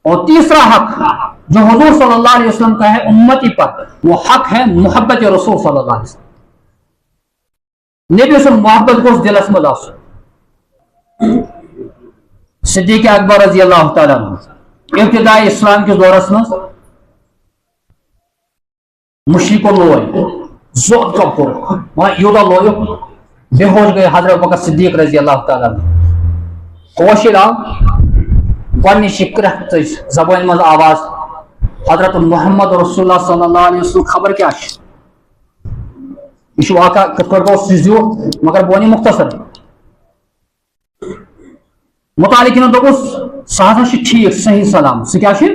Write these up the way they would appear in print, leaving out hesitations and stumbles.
اور تیسرا حق جو حضور صلی اللہ علیہ وسلم کا ہے امتی پر، وہ حق ہے محبت رسول صلی اللہ علیہ وسلم. نبی سے محبت کو دلس مز آس. صدیق اکبر رضی اللہ تعالیٰ عنہ ابتدائی اسلام کے دورس مز مشرکو لوگ زود کب کور وہاں یودا لوگ بے ہوش گئے. حضرت بکر صدیق رضی اللہ تعالیٰ عنہ کوشر آو گۄڈنِچ کرٛٮ۪کھ تٔج زبٲنۍ منٛز آواز حضرت محمد رسول اللہ صلی اللہ علیہ وسلم خبر کیا چھِ. یہ چھُ واقعہ کِتھ پٲٹھۍ گوٚو سُہ زیوٗٹھ مگر بہٕ وَنہٕ مختصر. مُتعلِقیٖنو دوٚپُس سُہ ہسا چھُ ٹھیٖک صحیح سلام سُہ کیٛاہ چھُ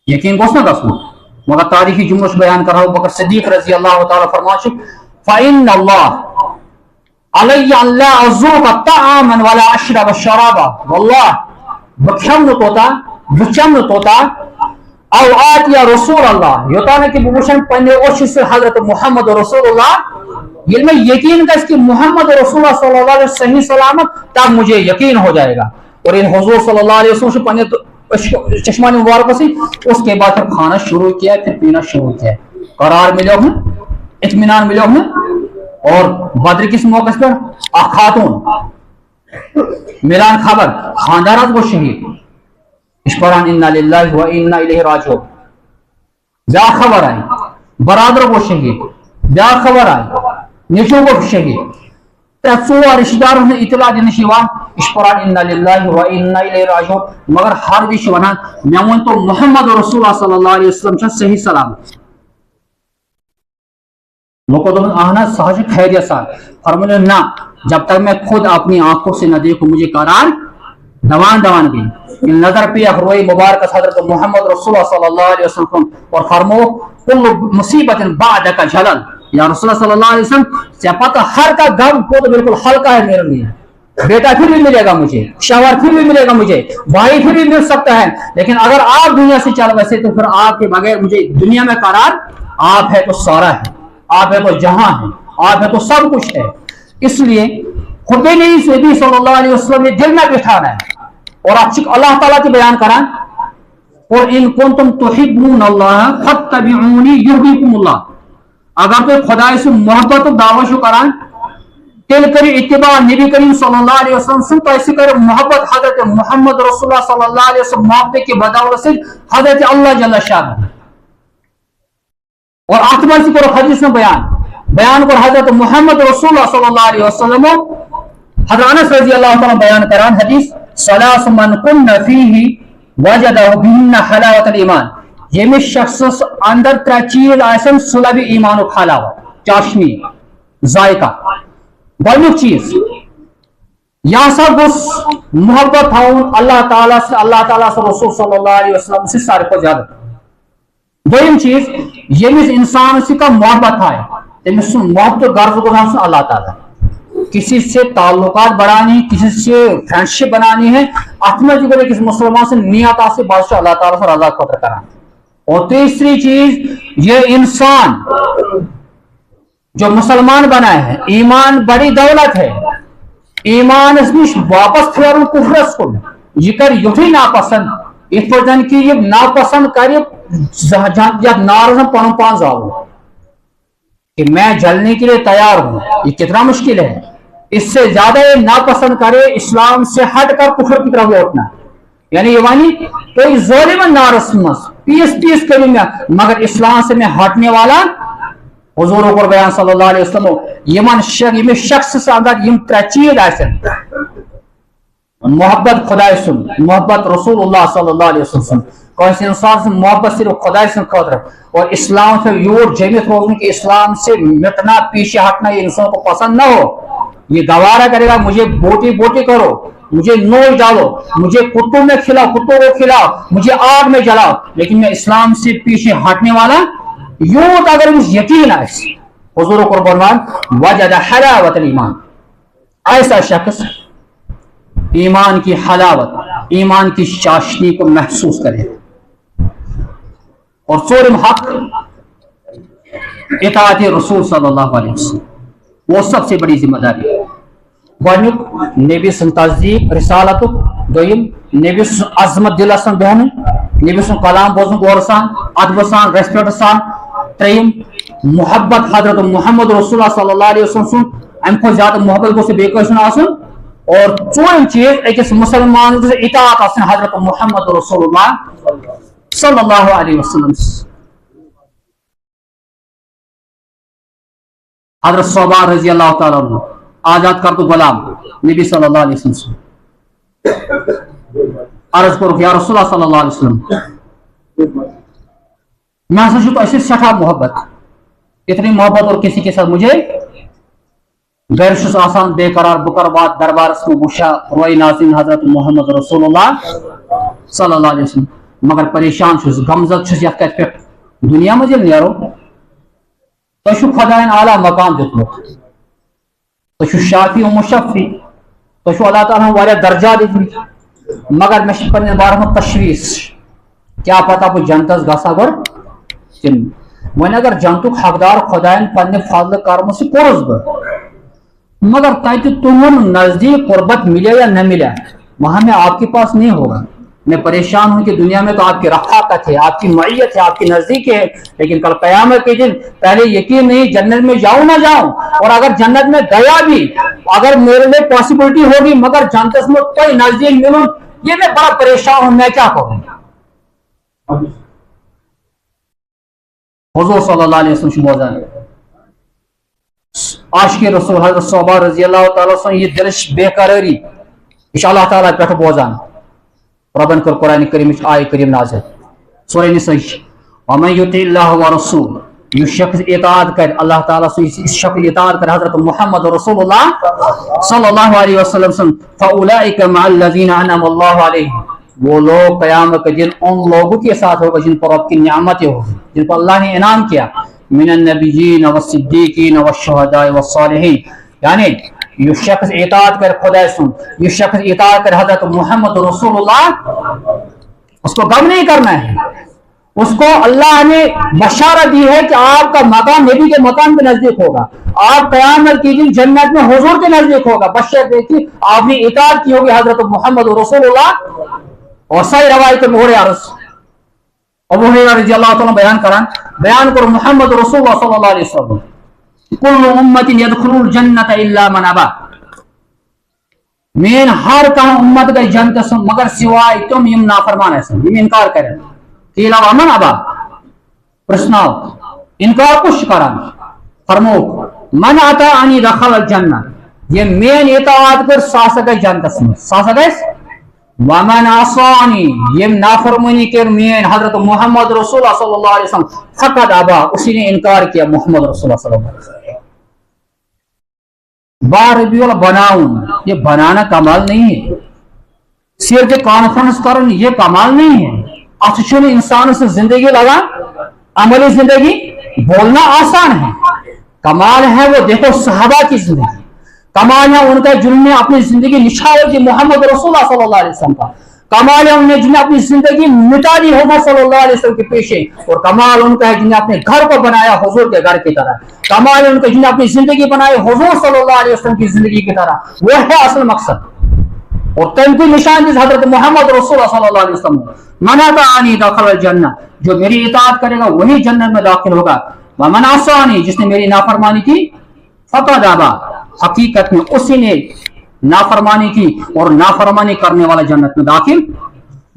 یقیٖن گوٚژھ نہ گژھُن. مگر تاریخی جملہٕ چھُ بیان کران بکر صدیق رضی اللہ تعالیٰ فرمان چھُ فَإِنَّ اللَّهَ عَلَيَّ أَن لَا أَذُوقَ طَعَامًا وَلَا أَشْرَبَ شَرَابًا. واللہ بہٕ کھٮ۪مہٕ نہٕ توٚتام بہٕ چٮ۪مہٕ نہٕ توٚتام او آتِیا رسول اللہ یوٚتانۍ کہ بہٕ وٕچھن پننہِ أچھِ سۭتۍ حضرت محمد رسول اللہ. ییٚلہِ مےٚ یقین گژھِ کہ محمد رسول اللہ صلی اللہ علیہ وسلم صحیح سلامت تب مجھے یقین ہو جائے گا. اور ان حضور صلی اللہ علیہ وسلم چھُ پننہِ چشمان مبارکوں سے اس کے بعد پھر کھانا شروع کیا پھر پینا شروع کیا. قرار ملو ہوں اطمینان ملو ہوں. اور بدر کس موقع پر خاتون ملان خبر خاندانات کو شہید اس پران انا للہ و انا الیہ راجعون. بیا خبر آئی برادر کو شہید. بیا خبر آئی نیچو کو شہید. ژور رشتہ داروں نے اطلاع دنش اس پران انا للہ و انا الیہ راجعون. مگر ہر وش ونان مے ون تو محمد رسول اللہ صلی اللہ علیہ وسلم چھا صحیح سلامت. لوگوں کو آنا سہج خیریت سان. فرمایا نہ جب تک میں خود اپنی آنکھوں سے نہ دیکھوں مجھے قرار دوان دوان گئی. نظر پہ روئے مبارک حضرت محمد رسول اللہ صلی اللہ علیہ وسلم اور فرمو کل مصیبت بعدک جلل. یا رسول اللہ صلی اللہ علیہ وسلم سے پتہ ہر کا غم کو تو بالکل ہلکا ہے میرے لیے. بیٹا پھر بھی ملے گا مجھے, شوہر پھر بھی ملے گا مجھے, بھائی پھر بھی مل سکتا ہے, لیکن اگر آپ دنیا سے چل ویسے تو پھر آپ کے بغیر مجھے دنیا میں قرار. آپ ہے تو سارا ہے, آپ ہے تو جہاں ہے, آپ ہے تو سب کچھ ہے. اس لیے خود نہیں صلی اللہ علیہ وسلم نے دل میں بٹھانا ہے اور آپ اللہ تعالیٰ کی بیان کران اور ان کنتم تحبون اللہ فاتبعونی یحببکم اللہ. اگر تو خدا سے محبت و دعوت شو کران تیل کری اتباع نبی کریم صلی اللہ علیہ وسلم سن تو ایسے کرے محبت حضرت محمد رسول اللہ صلی اللہ علیہ وسلم محبت کی بدولت سے حضرت اللہ جل شانہ. اور آخر سے کرو حدیث میں بیان کر حضرت محمد رسول اللہ صلی اللہ علیہ وسلم حضرت انس رضی اللہ تعالیٰ بیان کران حدیث ثلاث من کن فیہ وجد بہن حلاوت الایمان. یمس شخص اندر ترے چیز آسن سلب ایمان و حلاوت چاشنی ذائقہ. گۄڈنیُک چیز یہ سا گوس محبت تھاؤن اللہ تعالیٰ سے, اللہ تعالیٰ سے رسول صلی اللہ علیہ وسلم سے سارے کو زیادہ. دویم چیز یمس انسان سے کا محبت ہے تمس محبت غرض گزار اللہ تعالیٰ. کسی سے تعلقات بڑھانی, کسی سے فرینڈ شپ بنانی ہے, اتنا جو کسی مسلمان سے نیت سے بادشاہ اللہ تعالیٰ سے رضا خطر کرنا. اور تیسری چیز یہ انسان جو مسلمان بنا ہے ایمان بڑی دولت ہے, ایمان اس میں واپس پھیرن کفرس کو یہ کر یتھی ناپسند اس پر جن کی یہ ناپسند کرے جب نارزم پن پان زالو کہ میں جلنے کے لیے تیار ہوں. یہ کتنا مشکل ہے. اس سے زیادہ یہ ناپسند کرے اسلام سے ہٹ کر کفر کی طرف لوٹنا. یعنی یہ کوئی ظالم نارس مس پیس کریں گا مگر اسلام سے میں ہٹنے والا حضور کو بیان صلی اللہ علیہ وسلم یمن شخص سے اندر یم ترے چیز آسن محبت خدا سن, محبت رسول اللہ صلی اللہ علیہ وسلم, کوئی انسان سے محبت صرف خدا سے خاطر اور اسلام سے یور جمعیت روزنے کہ اسلام سے مٹنا پیچھے ہٹنا یہ انسان کو پسند نہ ہو. یہ گوارا کرے گا مجھے بوٹی کرو, مجھے نوچ ڈالو, مجھے کتوں میں کھلاؤ, کتوں کو کھلاؤ, مجھے آگ میں جلاؤ, لیکن میں اسلام سے پیچھے ہٹنے والا یوں اگر مجھے یقین ہے حضور قربان وجد حلاوت الایمان. ایسا شخص ایمان کی حلاوت, ایمان کی چاشنی کو محسوس کرے. اور چورم حق اطاعت رسول صلی اللہ علیہ وسلم, وہ سب سے بڑی ذمہ داری ہے. گۄڈنیُک نبی سن تصدیق رسالت, دویم نبی عظمت دل سان بہن نبی سن کلام بوزن غور سان ادب سان ریسپیکٹ سان تریم محبت حضرت محمد رسول اللہ صلی اللہ علیہ وسلم سن ام کو زیادہ محبت گوس بیکر سن آسن اور ژوٗرِم چیز أکِس مسلمان اطاعت آسن حضرت محمد رسول اللہ صلی اللہ علیہ وسلم حضرت صوبان رضی اللہ تعالیٰ عنہ آزاد کر تو غلام نبی صلی اللہ علیہ وسلم عرض کرو یا رسول اللہ صلی اللہ علیہ وسلم میں ہسا ایسے سٹھا محبت اتنی محبت اور کسی کے ساتھ مجھے گھر چھس آسان بے قرار بکر بات دربارس میں وشا روئی ناظرین حضرت محمد رسول اللہ صلی اللہ علیہ وسلم مگر پریشان چھس غمزد چھس یتھ کتھ پہ دنیا میں جل نیرو تہ خدائن اعلیٰ مقام دیتمت تہ شافی و مشفی تہ اللہ تعالیٰ واریاہ درجات دتمت مگر میں پنن بارس میں تشویش کیا پتہ بہ جنتس گژھا گۄڈٕ کِنہٕ وۄنۍ اگر جنتُک حقدار خدائن پننہِ فضلہٕ کرمہٕ سۭتۍ کوٚرُس بہٕ مگر تاکہ تمہن نزدیک قربت ملے یا نہ ملے وہاں میں آپ کے پاس نہیں ہوگا میں پریشان ہوں کہ دنیا میں تو آپ کی رفاقت ہے آپ کی معیت ہے آپ کی نزدیک ہے لیکن کل قیامت کے دن پہلے یقین نہیں جنت میں جاؤں نہ جاؤں اور اگر جنت میں گیا بھی اگر میرے لیے پاسبلٹی ہوگی مگر جنت میں کوئی نزدیک ملوں یہ میں بڑا پریشان ہوں میں کیا کروں حضور صلی اللہ علیہ وسلم بوزان عاشق رسول حضرت صوبان رضی اللہ تعالیٰ سن یہ دلش بے قراری یہ اللہ تعالیٰ پہ بوزان ربن کر قرآن کریم آئے کریم نازل سورہ نساء ومن یطع اللہ ورسول یہ شخص اطاعت کر اللہ تعالیٰ سے اس شخص اطاعت کر حضرت محمد رسول اللہ صلی اللہ علیہ وسلم سن فاولئک مع الذین انعم اللہ علیہم وہ لوگ قیامت کے دن ان لوگوں کے ساتھ ہوگا جن پر رب کی نعمتیں ہوگی جن پر اللہ نے انعام کیا من النبیین والصدیقین والشہداء والصالحین یعنی یہ شخص اطاعت کر خدا سن یہ شخص اطاعت کر حضرت محمد رسول اللہ اس کو غم نہیں کرنا ہے اس کو اللہ نے بشارت دی ہے کہ آپ کا مقام نبی کے مقام کے نزدیک ہوگا آپ قیامت کے دن جنت میں حضور کے نزدیک ہوگا بشارت دیکھی آپ نے اطاعت کی ہوگی حضرت محمد رسول اللہ اور صحیح روایت میں ہو عرض ابو ہریرہ رضی اللہ تعالیٰ بیان کرو محمد رسول اللہ صلی اللہ علیہ وسلم کل امت یدخل الجنت الا من ابا مین ہر کانٛہہ امت گئی جنت مگر سوائے تم یم نافرمان ہیں یم انکار کریں قیل ومن ابا پرسناو انکار کچھ کران فرمو من اطاعنی دخل الجنہ یہ مین اطاعت کر ساسا گئی جنت ساسا گئی ومن عصانی یم نافرمانی کر مین حضرت محمد رسول اللہ صلی اللہ علیہ وسلم فقط ابا اسی نے انکار کیا محمد رسول اللہ صلی اللہ علیہ وسلم باربیول بناؤں یہ بنانا کمال نہیں ہے صرف کانفرنس کرن یہ کمال نہیں ہے اچھن انسان سے زندگی لگا عملی زندگی بولنا آسان ہے کمال ہے وہ دیکھو صحابہ کی زندگی کمال ہے ان کا جنہوں نے اپنی زندگی نچھاور کی محمد رسول اللہ صلی اللہ علیہ وسلم کا کمال ہے انہوں نے جنہیں اپنی زندگی مٹا دی حضور صلی اللہ علیہ وسلم کے پیچھے اور کمال ان کا ہے جنہیں اپنے گھر کو بنایا حضور کے گھر کی طرح کمال ہے ان کا جنہیں اپنی زندگی بنائی حضور صلی اللہ علیہ وسلم کی زندگی کی طرح وہ ہے اصل مقصد اور تنقی نشان جس حضرت محمد رسول اللہ صلی اللہ علیہ وسلم من اطاعنی دخل الجنہ جو میری اطاعت کرے گا وہی جنت میں داخل ہوگا ومن عصانی جس نے میری نافرمانی کی فقط ابا حقیقت میں اسی نے نافرمانی کی اور نافرمانی کرنے والا جنت میں داخل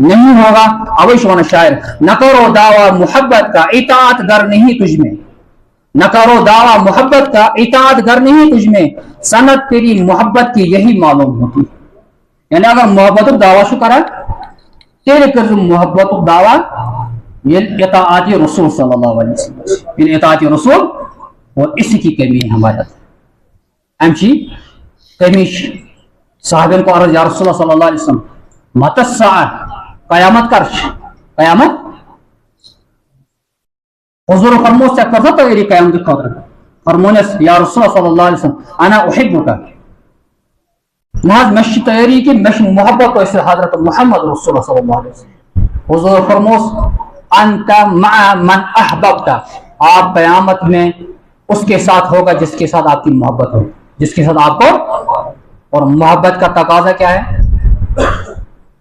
نہیں ہوگا اویش وانا شاعر نہ کرو دعویٰ محبت کا اطاعت گر نہیں تجھ میں نہ کرو دعویٰ محبت کا اطاعت گر نہیں تجھ میں سند تیری محبت کی یہی معلوم ہوتی یعنی اگر محبت دعویٰ شو کرا تیرے کر محبت دعویٰ یہ اطاعت رسول صلی اللہ علیہ وسلم یہ اطاعت رسول اور اسی کی کمی ہے ہمارے امچی کمیش صحابین کو عرض یا رسول اللہ صلی اللہ علیہ وسلم مت الساعة قیامت کرش قیامت حضور فرموس سے کرتا تیری قیامت خاطر فرمونس یا رسول اللہ صلی اللہ علیہ وسلم انا احبک محض مش تیاری کی مش محبت کو اس حضرت محمد رسول اللہ صلی اللہ علیہ وسلم حضور فرموس انت مع من احببت آپ قیامت میں اس کے ساتھ ہوگا جس کے ساتھ آپ کی محبت ہو جس کے ساتھ آپ کو اور محبت کا تقاضا کیا ہے